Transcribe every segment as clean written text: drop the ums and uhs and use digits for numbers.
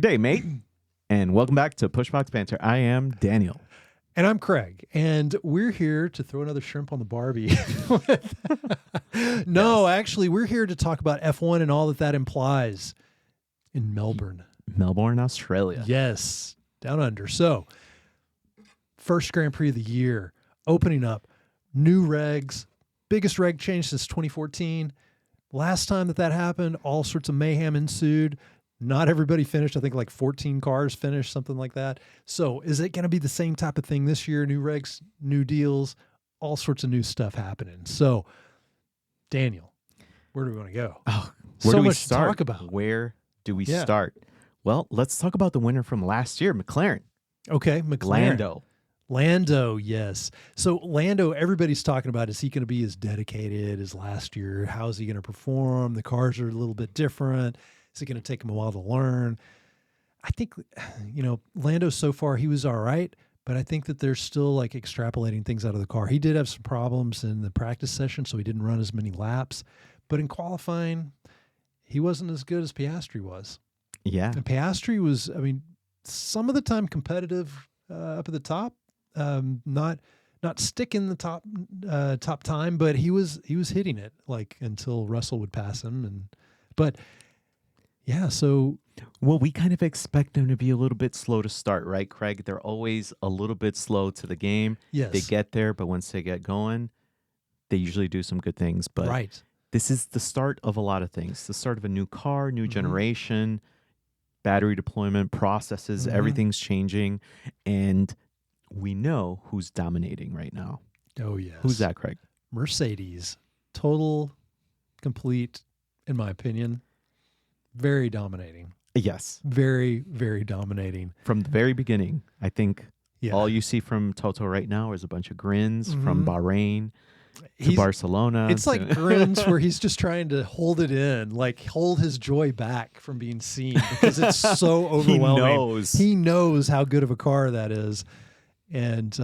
Good day, mate, and welcome back to Pushbox Banter. I am Daniel. And I'm Craig, and we're here to throw another shrimp on the Barbie. No, actually, we're here to talk about F1 and all that implies in Melbourne. Melbourne, Australia. Yes, down under. So, first Grand Prix of the year, opening up, new regs, biggest reg change since 2014. Last time that happened, all sorts of mayhem ensued. Not everybody finished. I think like 14 cars finished, something like that. So is it going to be the same type of thing this year? New regs, new deals, all sorts of new stuff happening. So, Daniel, where do we want to go? Oh, So where do we much to start? talk about. Where do we Yeah. start? Well, let's talk about the winner from last year, McLaren. Okay, McLaren. Lando. Yes. So Lando, everybody's talking about, is he going to be as dedicated as last year? How's he going to perform? The cars are a little bit different. Is it going to take him a while to learn? I think, Lando so far, he was all right, but I think that they're still like extrapolating things out of the car. He did have some problems in the practice session, so he didn't run as many laps. But in qualifying, he wasn't as good as Piastri was. Yeah. And Piastri was, some of the time competitive up at the top, not sticking the top time, but he was hitting it like until Russell would pass him. So Well, we kind of expect them to be a little bit slow to start, right, Craig? They're always a little bit slow to the game. yes, They get there, but once they get going, they usually do some good things. But right. this is the start of a lot of things. The start of a new car, new Mhm. generation, battery deployment, processes, Mhm. everything's changing. And we know who's dominating right now. Oh yes. Who's that, Craig? Mercedes, total, complete, in my opinion, very dominating. Yes. Very, very dominating. From the very beginning, I think Yeah. all you see from Toto right now is a bunch of grins from Mhm. Bahrain to He's- Barcelona. It's like to- grins where he's just trying to hold it in, like hold his joy back from being seen because it's so he overwhelming. knows. He knows how good of a car that is. And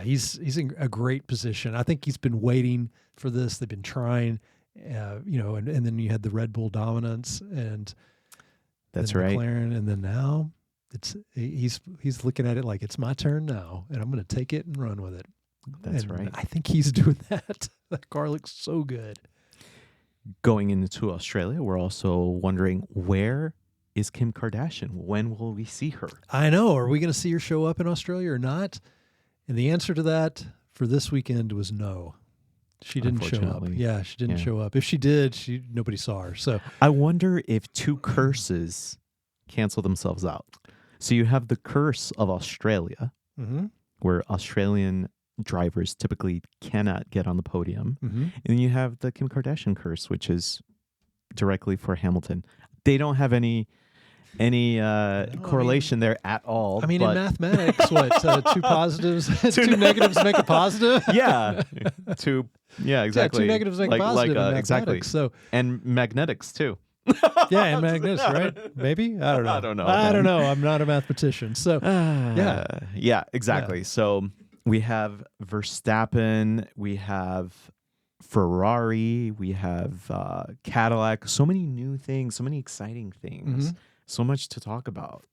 he's in a great position. I think he's been waiting for this. They've been trying, and then you had the Red Bull dominance and That's then right. McLaren. And then now he's looking at it like it's my turn now and I'm going to take it and run with it. That's And right. I think he's doing that. That car looks so good. Going into Australia, we're also wondering, where is Kim Kardashian? When will we see her? I know. Are we going to see her show up in Australia or not? And the answer to that for this weekend was no. She didn't show up. Unfortunately. Yeah, she didn't Yeah. show up. If she did, nobody saw her. So I wonder if two curses cancel themselves out. So you have the curse of Australia, mm-hmm, where Australian drivers typically cannot get on the podium. mm-hmm. And then you have the Kim Kardashian curse, which is directly for Hamilton. They don't have any correlation there at all. I mean, but in mathematics, two positives, two negatives make a positive? yeah, exactly. Yeah, two negatives make a positive in mathematics. exactly. So, And magnetics too. yeah, and magnets, right? Maybe? I don't know. I don't know, I don't man. know. I'm not a mathematician. So, Yeah, exactly. So we have Verstappen, we have Ferrari, we have Cadillac. So many new things, so many exciting things, Mhm. so much to talk about.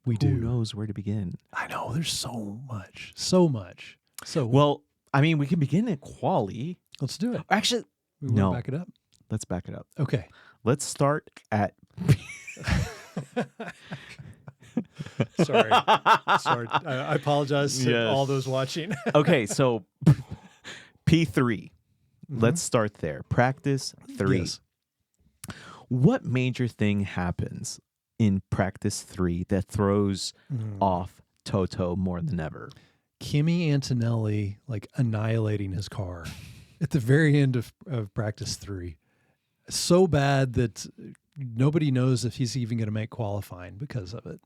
we Who do. knows where to begin? I know. There's so much. So much. So, Well, I mean, we can begin at quali. let's do it. Actually, We want no. to back it up? let's back it up. Okay. Let's start at. Sorry. I apologize to Yes. all those watching. Okay, so P3. Let's start there. Practice 3. Yes. What major thing happens in practice 3 that throws off Toto more than ever? Kimi Antonelli annihilating his car at the very end of practice 3. So bad that nobody knows if he's even going to make qualifying because of it.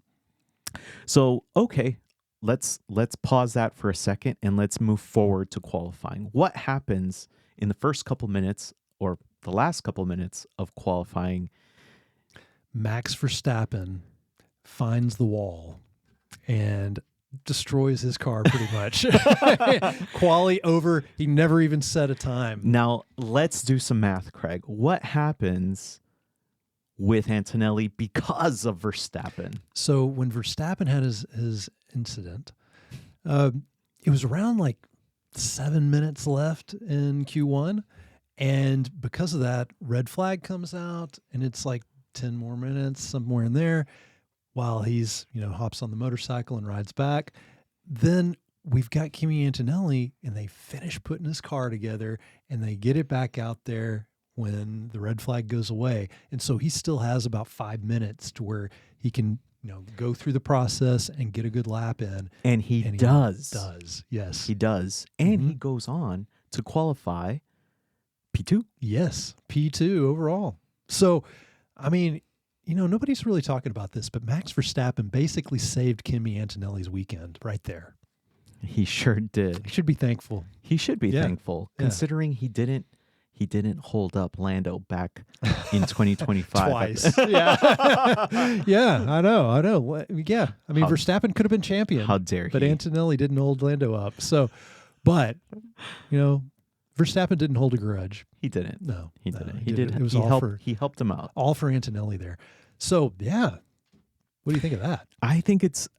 So, okay, let's pause that for a second and let's move forward to qualifying. What happens in the first couple minutes or the last couple minutes of qualifying? Max Verstappen finds the wall and destroys his car pretty much. Quali over. He never even set a time. Now, let's do some math, Craig. What happens with Antonelli because of Verstappen. So when Verstappen had his incident, it was around like 7 minutes left in Q1. And because of that, red flag comes out, and it's like 10 more minutes, somewhere in there, while he's, hops on the motorcycle and rides back. Then we've got Kimi Antonelli, and they finish putting his car together, and they get it back out there when the red flag goes away. And so he still has about 5 minutes to where he can, go through the process and get a good lap in. And he does. Yes. He does. And he goes on to qualify P2. Yes, P2 overall. So, I mean, nobody's really talking about this, but Max Verstappen basically saved Kimi Antonelli's weekend right there. He sure did. He should be thankful. He should be thankful, considering he didn't hold up Lando back in 2025 twice. Yeah, yeah, I know. Yeah, I mean, Verstappen could have been champion. How dare he? But Antonelli didn't hold Lando up. So, but Verstappen didn't hold a grudge. He didn't. No, he didn't. He did. It was He helped him out. All for Antonelli there. So yeah, what do you think of that? I think it's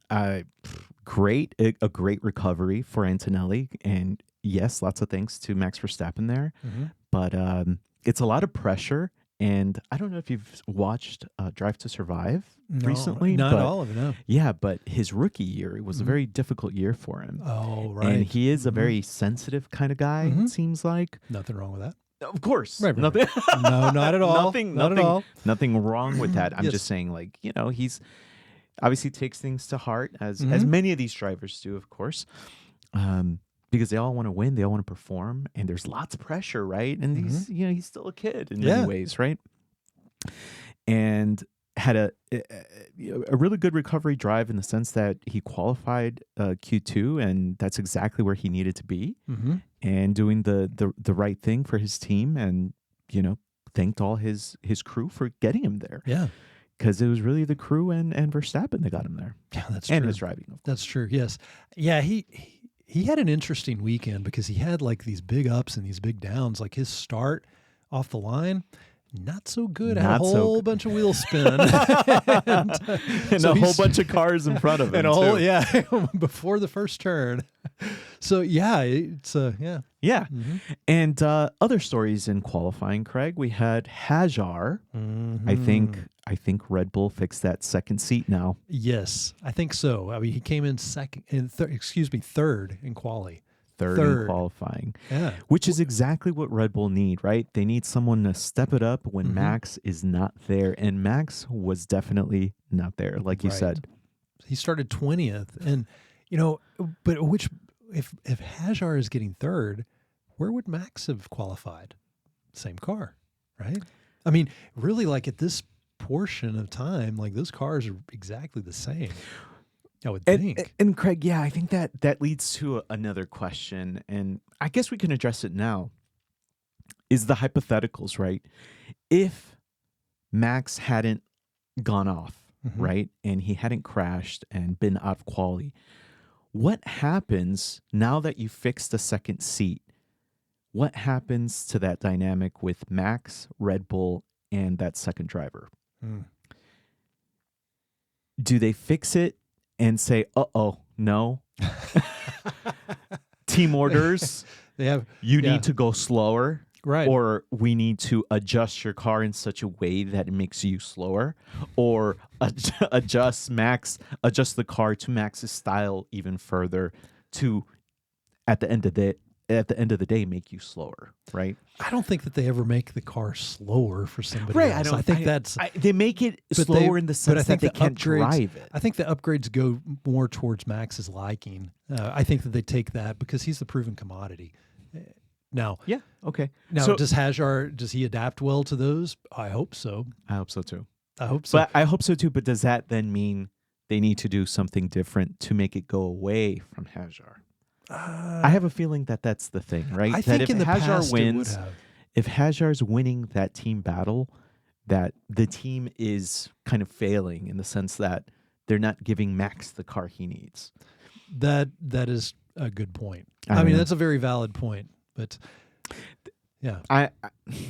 great, a great recovery for Antonelli, and yes, lots of thanks to Max Verstappen there. But it's a lot of pressure, and I don't know if you've watched Drive to Survive recently. Not all of it, no. Yeah, but his rookie year was a very difficult year for him. Oh, right. And he is a very sensitive kind of guy, it seems like. Nothing wrong with that. Of course. Right. Nothing. No, not at all. Not at all. Nothing wrong with that. I'm just saying, like, he's obviously takes things to heart, as many of these drivers do, of course. Because they all want to win, they all want to perform, and there's lots of pressure, right? And he's still a kid in many ways, right? And had a really good recovery drive in the sense that he qualified Q2, and that's exactly where he needed to be, and doing the right thing for his team, and thanked all his crew for getting him there. Yeah. Because it was really the crew and Verstappen that got him there. Yeah, that's and true. his driving, of course. That's true. Yes. Yeah. He had an interesting weekend because he had like these big ups and these big downs. Like his start off the line, not so good. Had a whole bunch of wheel spin and so a whole bunch of cars in front of him. And before the first turn. So yeah, it's yeah. Yeah. And other stories in qualifying, Craig, we had Hajar. I think Red Bull fixed that second seat now. Yes, I think so. I mean, he came in third in quali. Third in qualifying. Yeah. Which is exactly what Red Bull need, right? They need someone to step it up when Max is not there. And Max was definitely not there, like you said. He started 20th. And, but if Hajar is getting third, where would Max have qualified? Same car, right? I mean, really, like at this portion of time, like those cars are exactly the same, I would think. And Craig, yeah, I think that leads to another question, and I guess we can address it now. Is the hypotheticals, right? If Max hadn't gone off, right, and he hadn't crashed and been out of quali, what happens now that you fixed the second seat? What happens to that dynamic with Max, Red Bull, and that second driver? Do they fix it and say, no, team orders, you need to go slower, right? Or we need to adjust your car in such a way that it makes you slower, or adjust the car to Max's style even further to, at the end of the day, make you slower, right? I don't think that they ever make the car slower for somebody else. I think they make it slower in the sense that they can't drive it. I think the upgrades go more towards Max's liking. I think that they take that because he's the proven commodity. Now, yeah, okay. Now, does Hajar, does he adapt well to those? I hope so. I hope so too. But does that then mean they need to do something different to make it go away from Hajar? I have a feeling that that's the thing, right? I think in the past wins, it would have. If Hajar's winning that team battle, that the team is kind of failing in the sense that they're not giving Max the car he needs. That is a good point. I mean, that's a very valid point. But Yeah. I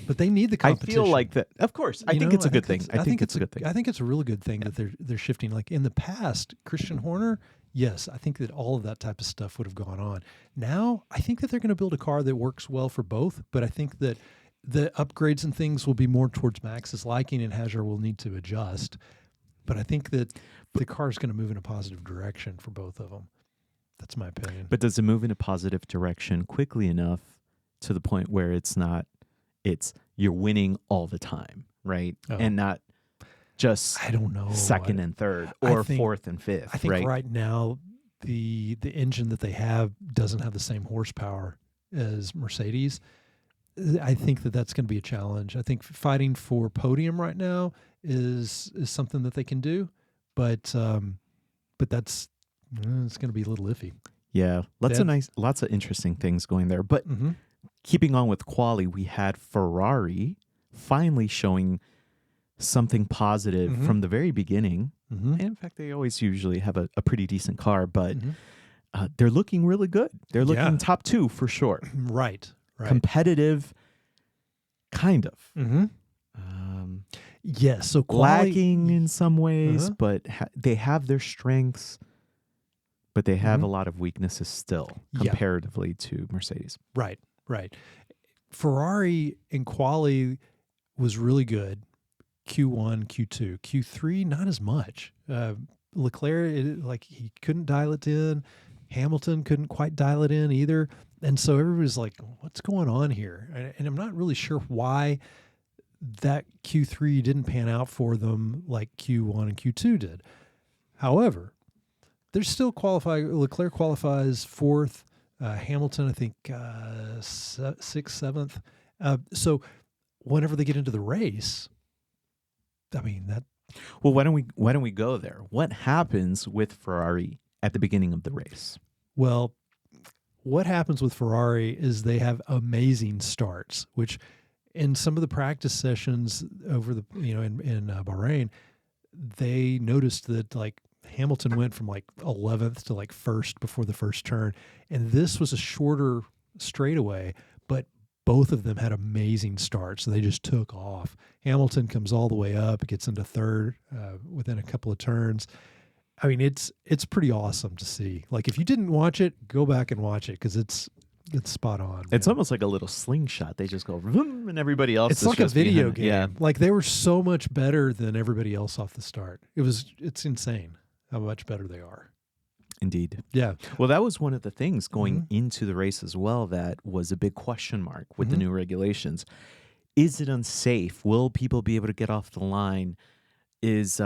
But they need the I competition. feel like that. Of course, I think it's a good thing. I think it's a good thing. I think it's a really good thing that they're shifting. Like in the past, Christian Horner, yes, I think that all of that type of stuff would have gone on. Now, I think that they're going to build a car that works well for both, but I think that the upgrades and things will be more towards Max's liking, and Hajar will need to adjust. But I think that the car is going to move in a positive direction for both of them. That's my opinion. But does it move in a positive direction quickly enough to the point where it's you're winning all the time, right? Oh. And not just I don't know. second and third or fourth and fifth. I think right? right now the engine that they have doesn't have the same horsepower as Mercedes. I think that that's going to be a challenge. I think fighting for podium right now is something that they can do, but that's it's going to be a little iffy. Yeah, lots of interesting things going there. But Mm-hmm. keeping on with quali, we had Ferrari finally showing something positive Mhm. from the very beginning. Mm-hmm. And in fact, they always usually have a pretty decent car, but Mm-hmm. they're looking really good. They're looking Yeah. top two for sure. Right. Competitive, kind of. Mm-hmm. Yes. So Lacking in some ways, Uh-huh. but they have their strengths, but they have Mhm. a lot of weaknesses still Yeah. comparatively to Mercedes. Right. Ferrari in quali was really good. Q1, Q2, Q3, not as much. Leclerc, he couldn't dial it in. Hamilton couldn't quite dial it in either. And so everybody's like, what's going on here? And I'm not really sure why that Q3 didn't pan out for them like Q1 and Q2 did. However, they're still qualifying. Leclerc qualifies fourth. Hamilton, I think, sixth, seventh. So whenever they get into the race, I mean that. Well, why don't we go there? What happens with Ferrari at the beginning of the race? Well, what happens with Ferrari is they have amazing starts, which in some of the practice sessions over the in Bahrain, they noticed that like Hamilton went from like 11th to like first before the first turn, and this was a shorter straightaway, but both of them had amazing starts. So they just took off. Hamilton comes all the way up, gets into third within a couple of turns. I mean, it's pretty awesome to see. Like if you didn't watch it, go back and watch it because it's spot on. It's man. almost like a little slingshot. They just go vroom, and everybody else. It's is like a just video behind. game. Yeah, Like they were so much better than everybody else off the start. It's insane how much better they are. indeed. Yeah. Well, that was one of the things going Mhm. into the race as well that was a big question mark with the Mhm. new regulations. Is it unsafe? Will people be able to get off the line? Is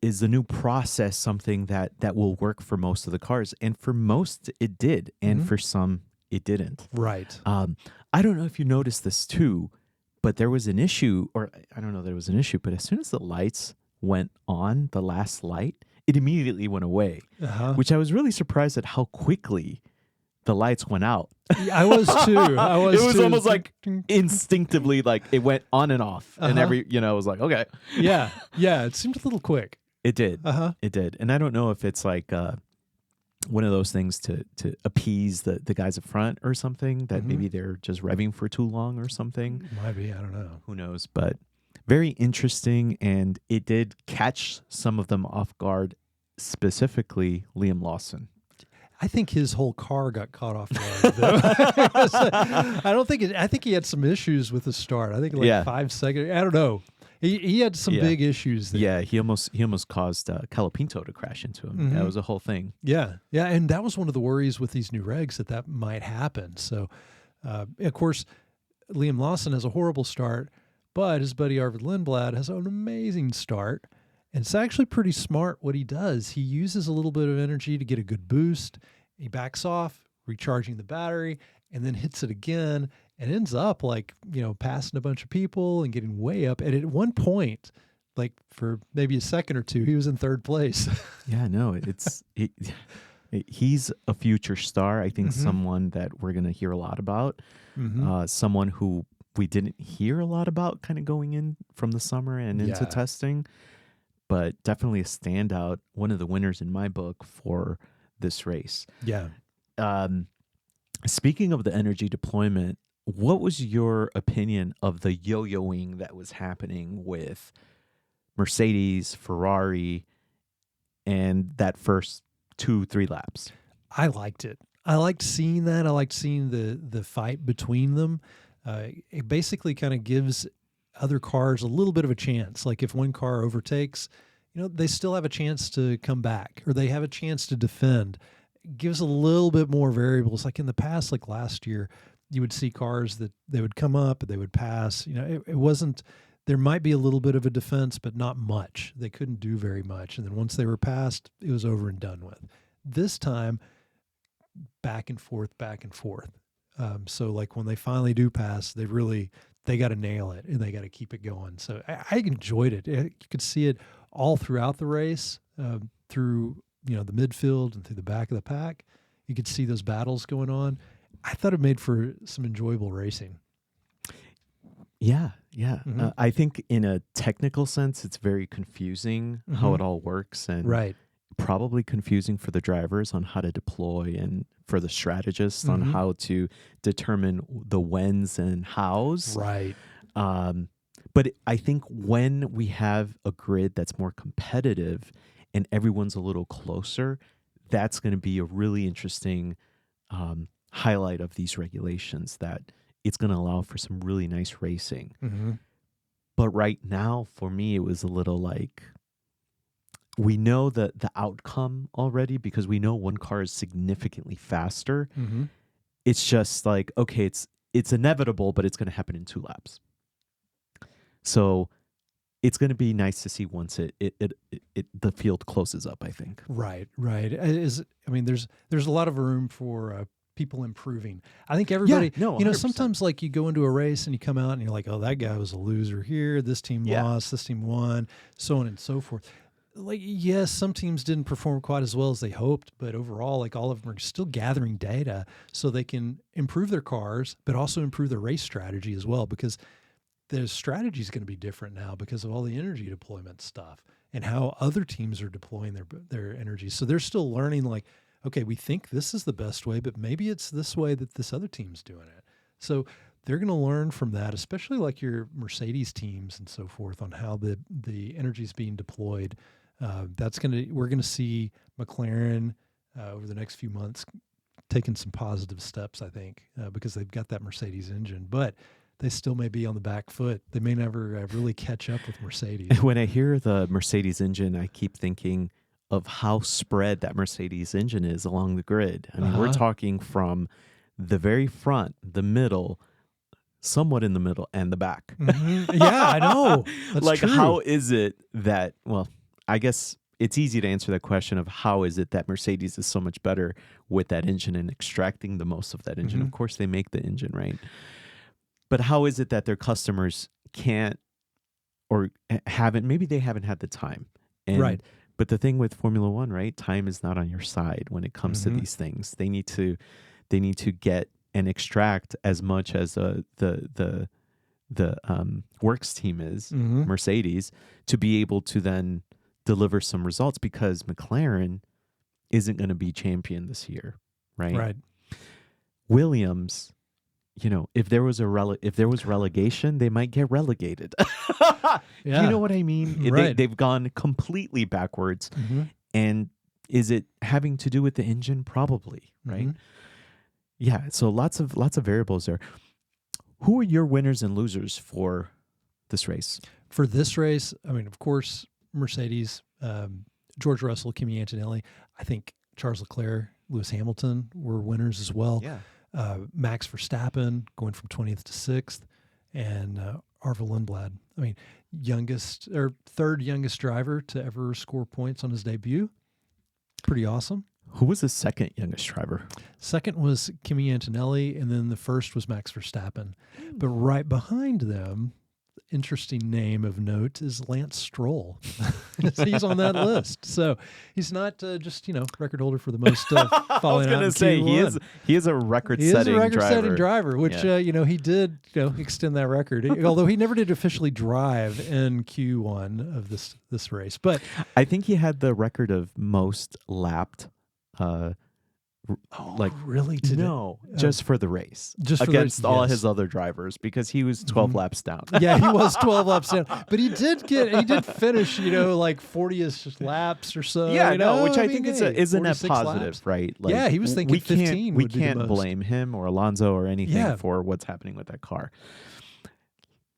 is the new process something that will work for most of the cars? And for most, it did, and Mhm. for some, it didn't. Right. I don't know if you noticed this too, but there was an issue, or I don't know there was an issue, but as soon as the lights went on, the last light, it immediately went away, Uh-huh. which I was really surprised at how quickly the lights went out. I was too. It was too. almost like instinctively, like it went on and off, and Uh-huh. I was like, okay, Yeah. It seemed a little quick. it did, Uh-huh. it did, and I don't know if it's like one of those things to appease the guys up front or something that Mhm. maybe they're just revving for too long or something. Might be. I don't know. Who knows? But very interesting, and it did catch some of them off guard, specifically Liam Lawson. I think his whole car got caught off guard. Though. I don't think I think he had some issues with the start. I think like Yeah. 5 seconds. I don't know. He had some Yeah. big issues there. Yeah, he almost caused Calapinto to crash into him. Mhm. That was a whole thing. Yeah, and that was one of the worries with these new regs that might happen. So, of course, Liam Lawson has a horrible start, but his buddy Arvid Lindblad has an amazing start. And it's actually pretty smart what he does. He uses a little bit of energy to get a good boost. He backs off, recharging the battery, and then hits it again and ends up passing a bunch of people and getting way up. And at one point, like for maybe a second or two, he was in third place. Yeah, no, he's a future star. I think Mhm. someone that we're going to hear a lot about. Mhm. Someone who we didn't hear a lot about kind of going in from the summer and into Yeah. testing, but definitely a standout, one of the winners in my book for this race. Yeah. Speaking of the energy deployment, what was your opinion of the yo-yoing that was happening with Mercedes, Ferrari, and that first 2-3 laps? I liked it. I liked seeing that. I liked seeing the fight between them. It basically kind of gives other cars a little bit of a chance. Like if one car overtakes, they still have a chance to come back, or they have a chance to defend. It gives a little bit more variables. Like in the past, like last year, you would see cars that they would come up, they would pass. It wasn't. There might be a little bit of a defense, but not much. They couldn't do very much. And then once they were passed, it was over and done with. This time, back and forth, back and forth. So like when they finally do pass, they got to nail it and they got to keep it going. So I enjoyed it. You could see it all throughout the race, through the midfield and through the back of the pack. You could see those battles going on. I thought it made for some enjoyable racing. Yeah. Mhm. I think in a technical sense, it's very confusing how Mhm. it all works, and Right. probably confusing for the drivers on how to deploy, and for the strategists on Mhm. how to determine the whens and hows. Right. But I think when we have a grid that's more competitive and everyone's a little closer, that's going to be a really interesting highlight of these regulations, that it's going to allow for some really nice racing. Mm-hmm. But right now, for me, it was a little like, we know the outcome already because we know one car is significantly faster. Mm-hmm. It's just like, okay, it's inevitable, but it's going to happen in 2 laps. So it's going to be nice to see once the field closes up, I think. Right. There's a lot of room for people improving. I think everybody, Yeah, no, 100%. sometimes like you go into a race and you come out and you're like, oh, that guy was a loser here. This team Yeah. lost, this team won, so on and so forth. Like, yes, some teams didn't perform quite as well as they hoped, but overall, like all of them are still gathering data so they can improve their cars, but also improve their race strategy as well, because the strategy is going to be different now because of all the energy deployment stuff and how other teams are deploying their energy. So they're still learning, like, okay, we think this is the best way, but maybe it's this way that this other team's doing it. So they're going to learn from that, especially like your Mercedes teams and so forth, on how the energy is being deployed. We're going to see McLaren over the next few months taking some positive steps, I think, because they've got that Mercedes engine, but they still may be on the back foot. They may never really catch up with Mercedes. When I hear the Mercedes engine, I keep thinking of how spread that Mercedes engine is along the grid. I mean, we're talking from the very front, the middle, somewhat in the middle, and the back. Mm-hmm. Yeah, I know. That's like, true. how is it that, well, I guess it's easy to answer that question of how is it that Mercedes is so much better with that engine and extracting the most of that engine. Mhm. Of course, they make the engine, right? But how is it that their customers can't, or maybe they haven't had the time. And, Right. But the thing with Formula One, right? Time is not on your side when it comes to Mhm. these things. They need to get and extract as much as the works team is, Mhm. Mercedes, to be able to then deliver some results, because McLaren isn't going to be champion this year, right? Right. Williams, if there was relegation, they might get relegated. Yeah. You know what I mean? Right. They've gone completely backwards. Mhm. And is it having to do with the engine? Probably, right? Mhm. Yeah. So lots of variables there. Who are your winners and losers for this race? For this race, I mean, of course, Mercedes, George Russell, Kimi Antonelli. I think Charles Leclerc, Lewis Hamilton were winners as well. Yeah. Max Verstappen going from 20th to 6th, and Arvo Lundblad. I mean, third youngest driver to ever score points on his debut. Pretty awesome. Who was the second youngest driver? Second was Kimi Antonelli, and then the first was Max Verstappen. But right behind them, interesting name of note is Lance Stroll. He's on that list. So he's not just, record holder for the most I falling was out going in to say Q1. he is a record He is a setting record-setting driver, which Yeah. he did extend that record. Although he never did officially drive in Q1 of this race, but I think he had the record of most lapped Oh, like really? Today? no, just for the race, just for the- against all yes. his other drivers because he was 12 Mhm. laps down. Yeah, he was 12 laps down, but he did finish, like 40ish laps or so. Yeah, you no, know? which I mean, think is hey, is a net 46 positive, laps. right? Yeah, he was thinking we 15 We would be the can't most. blame him or Alonso or anything Yeah. for what's happening with that car.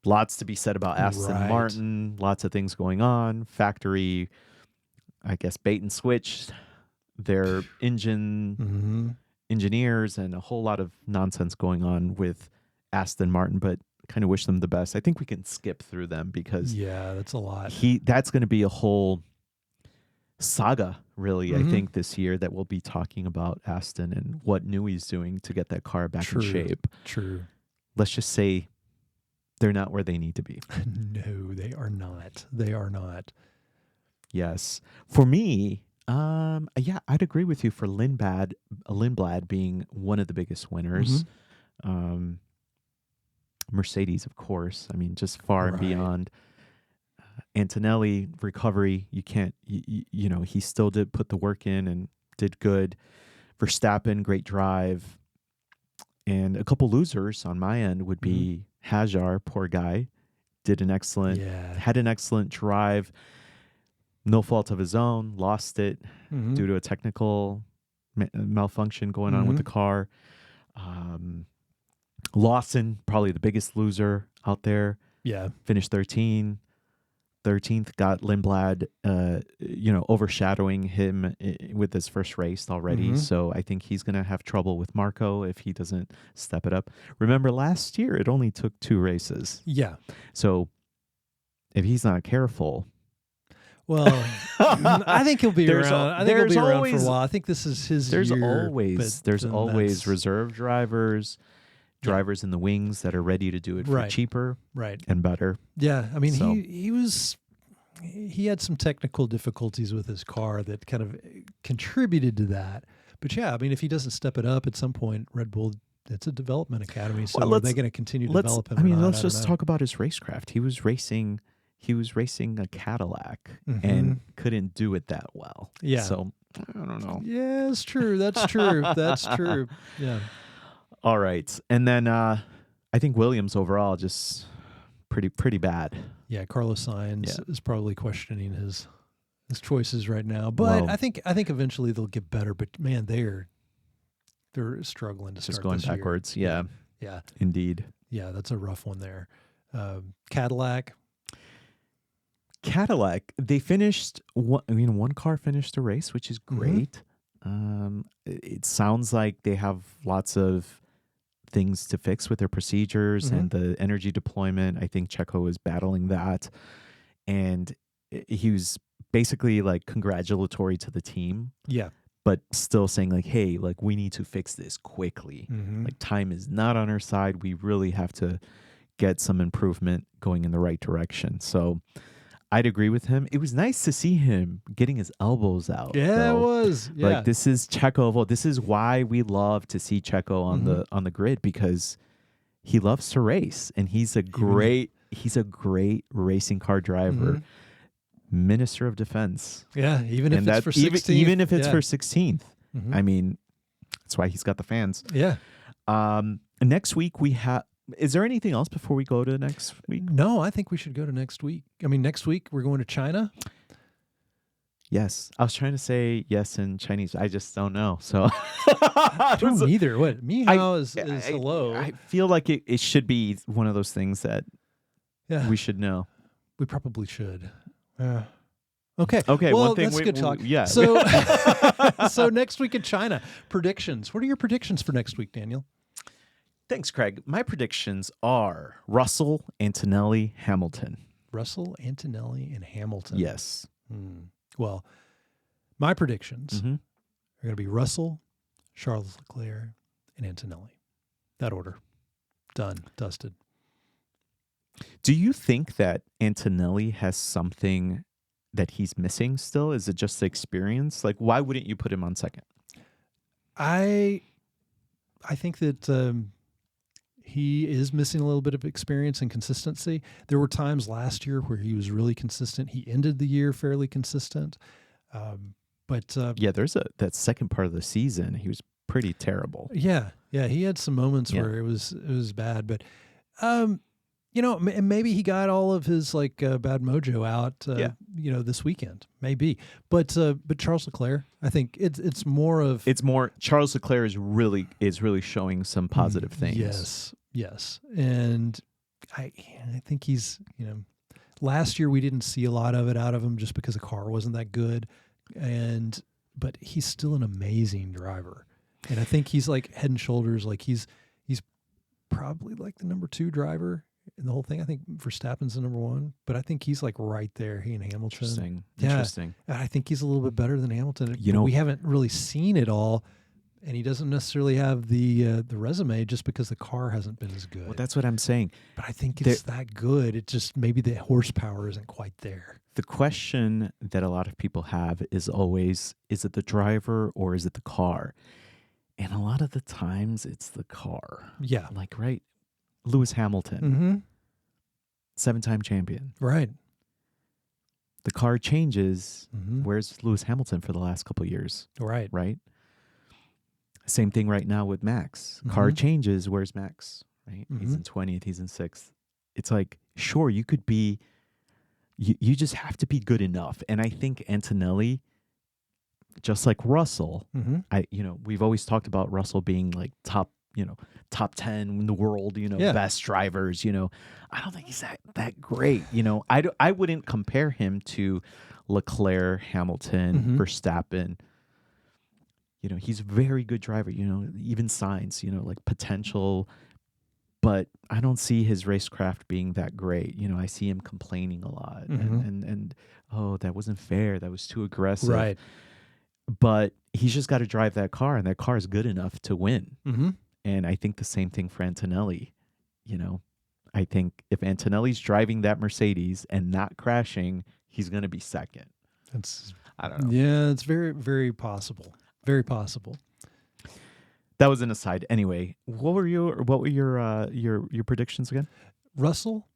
Lots to be said about Aston Right. Martin. Lots of things going on. Factory, I guess, bait and switch. Their engineers and a whole lot of nonsense going on with Aston Martin, but kind of wish them the best. I think we can skip through them because Yeah, that's a lot. that's going to be a whole saga, really, I Mhm. think, this year that we'll be talking about Aston and what Newey's doing to get that car back True. in shape. True. Let's just say they're not where they need to be. No, they are not. They are not. Yes. For me, yeah, I'd agree with you for Lindblad being one of the biggest winners. Mercedes, of course. I mean, just far and Right. beyond. Antonelli recovery, you can't, you know, he still did put the work in and did good. Verstappen, great drive. And a couple losers on my end would be Hajar, poor guy, had an excellent drive. No fault of his own, lost it due to a technical malfunction going on with the car. Lawson, probably the biggest loser out there. Yeah. Finished 13th, got Lindblad, overshadowing him with his first race already. So I think he's going to have trouble with Marco if he doesn't step it up. Remember, last year it only took 2 races. Yeah. So if he's not careful, well, I think he'll be around. I think he'll be around for a while. I think this is his there's year. There's always reserve drivers. Drivers in the wings that are ready to do it for cheaper and better. Yeah, I mean, he had some technical difficulties with his car that kind of contributed to that. But yeah, I mean, if he doesn't step it up at some point, Red Bull, it's a development academy. So are they going to continue to develop him? Let's just talk about his racecraft. He was racing a Cadillac and couldn't do it that well. Yeah. So I don't know. Yeah, it's true. That's true. That's true. Yeah. All right. And then I think Williams overall just pretty bad. Yeah, Carlos Sainz is probably questioning his choices right now. But I think eventually they'll get better. But man, they're struggling to start just going this year. backwards. Yeah. Yeah. Indeed. Yeah, that's a rough one there. Cadillac, they finished one car finished the race, which is great. It sounds like they have lots of things to fix with their procedures and the energy deployment. I think Checo is battling that. And he was basically like congratulatory to the team. Yeah. But still saying like, hey, like we need to fix this quickly. Like time is not on our side. We really have to get some improvement going in the right direction. So I'd agree with him. It was nice to see him getting his elbows out. Yeah, though. It was. Yeah. Like this is Checo. This is why we love to see Checo on the grid, because he loves to race and he's a great racing car driver. Minister of Defense. Yeah, even if it's for 16th. Even if it's for 16th. I mean, that's why he's got the fans. Yeah. Next week we have. Is there anything else before we go to next week? No, I think we should go to next week. I mean, next week we're going to China. Yes. I was trying to say yes in Chinese. I just don't know. So I don't either. What? Ni hao is hello. I feel like it should be one of those things that we should know. We probably should. Okay. one Well, thing that's good talk. Yeah. So, so next week in China, predictions. What are your predictions for next week, Daniel? Thanks, Craig. My predictions are Russell, Antonelli, Hamilton. Russell, Antonelli, and Hamilton. Yes. Well, my predictions Mm-hmm. are going to be Russell, Charles Leclerc, and Antonelli. That order. Done. Dusted. Do you think that Antonelli has something that he's missing still? Is it just the experience? Like, why wouldn't you put him on second? I think that he is missing a little bit of experience and consistency. There were times last year where he was really consistent. He ended the year fairly consistent. But yeah, there's that second part of the season. He was pretty terrible. Yeah, he had some moments Yeah. where it was bad, but and maybe he got all of his bad mojo out. This weekend maybe, but Charles Leclerc, I think it's more of Charles Leclerc is really showing some positive things. Yes, and I think he's last year we didn't see a lot of it out of him just because the car wasn't that good, but he's still an amazing driver. And I think he's head and shoulders, he's probably the number 2 driver in the whole thing. I think Verstappen's the number 1, but I think he's right there. He and Hamilton. Interesting. I think he's a little bit better than Hamilton. You know, we haven't really seen it all, and he doesn't necessarily have the resume just because the car hasn't been as good. Well, that's what I'm saying. But I think it's that good. It just maybe the horsepower isn't quite there. The question that a lot of people have is always, is it the driver or is it the car? And a lot of the times it's the car. Yeah. Right? Lewis Hamilton, Mm-hmm. 7-time champion. Right. The car changes. Mm-hmm. Where's Lewis Hamilton for the last couple of years? Right. Right? Same thing right now with Max. Mm-hmm. Car changes. Where's Max? Right? Mm-hmm. He's in 20th. He's in 6th. It's sure, you could be, you just have to be good enough. And I think Antonelli, just like Russell, Mm-hmm. We've always talked about Russell being top 10 in the world, best drivers, I don't think he's that great. I wouldn't compare him to Leclerc, Hamilton, Mhm. Verstappen. He's a very good driver, even Sainz, potential, but I don't see his racecraft being that great. I see him complaining a lot and oh, that wasn't fair. That was too aggressive. Right. But he's just got to drive that car, and that car is good enough to win. Mm-hmm. And I think the same thing for Antonelli. I think if Antonelli's driving that Mercedes and not crashing, he's going to be second. I don't know. Yeah, it's very, very possible. Very possible. That was an aside. Anyway, what were your predictions again? Russell,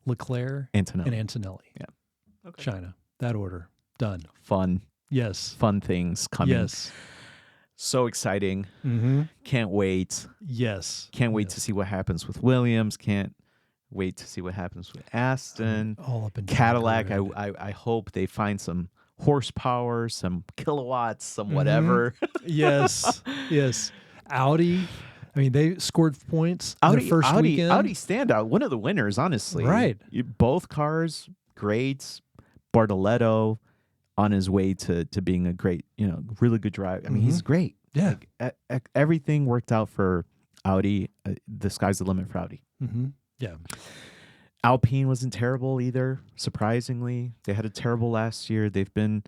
Leclerc, Antonelli. and Antonelli. Yeah. Okay. China. That order. Done. Fun Yes. things coming. Yes. So exciting. Mm-hmm. Can't wait. Yes. Can't wait to see what happens with Williams. Can't wait to see what happens with Aston. All up and down Cadillac, the grid. I hope they find some horsepower, some kilowatts, some whatever. Yes. Yes. Audi. I mean, they scored points Audi, their first weekend. Audi standout. One of the winners, honestly. Right. Both cars, great. Bartoletto on his way to being a great, really good driver. I mean, he's great. Yeah. Everything worked out for Audi. The sky's the limit for Audi. Mm-hmm. Yeah. Alpine wasn't terrible either, surprisingly. They had a terrible last year. They've been,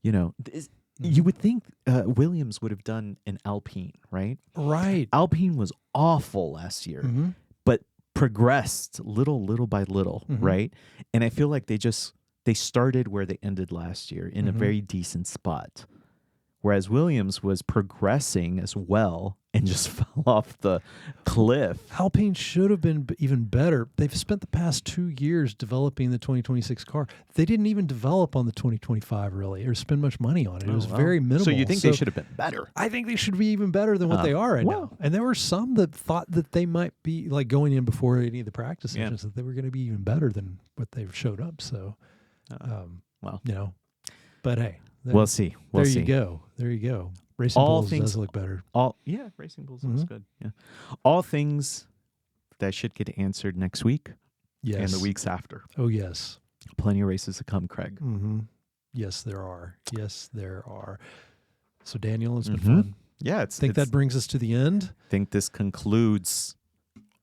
you would think Williams would have done an Alpine, right? Right. Alpine was awful last year, Mm-hmm. but progressed little by little, right? And I feel like they started where they ended last year in a very decent spot. Whereas Williams was progressing as well and just fell off the cliff. Alpine should have been even better. They've spent the past 2 years developing the 2026 car. They didn't even develop on the 2025 really, or spend much money on it. It was very minimal. So you think they should have been better? I think they should be even better than what they are right now. And there were some that thought that they might be going in before any of the practice sessions that they were going to be even better than what they've showed up. So, but hey. We'll see. We'll see. There you go. Racing Bulls does look better. Racing Bulls looks good. Yeah. All things that should get answered next week and the weeks after. Oh, yes. Plenty of races to come, Craig. Mm-hmm. Yes, there are. So, Daniel, it's been fun. Yeah. That brings us to the end. I think this concludes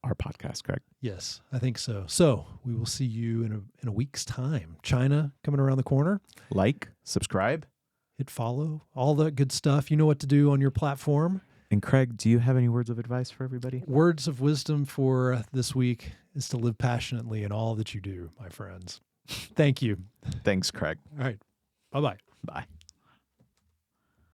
our podcast, Craig. Yes, I think so. So we will see you in a week's time. China coming around the corner. Like, subscribe. Hit follow, all that good stuff. You know what to do on your platform. And Craig, do you have any words of advice for everybody? Words of wisdom for this week is to live passionately in all that you do, my friends. Thank you. Thanks, Craig. All right. Bye-bye. Bye.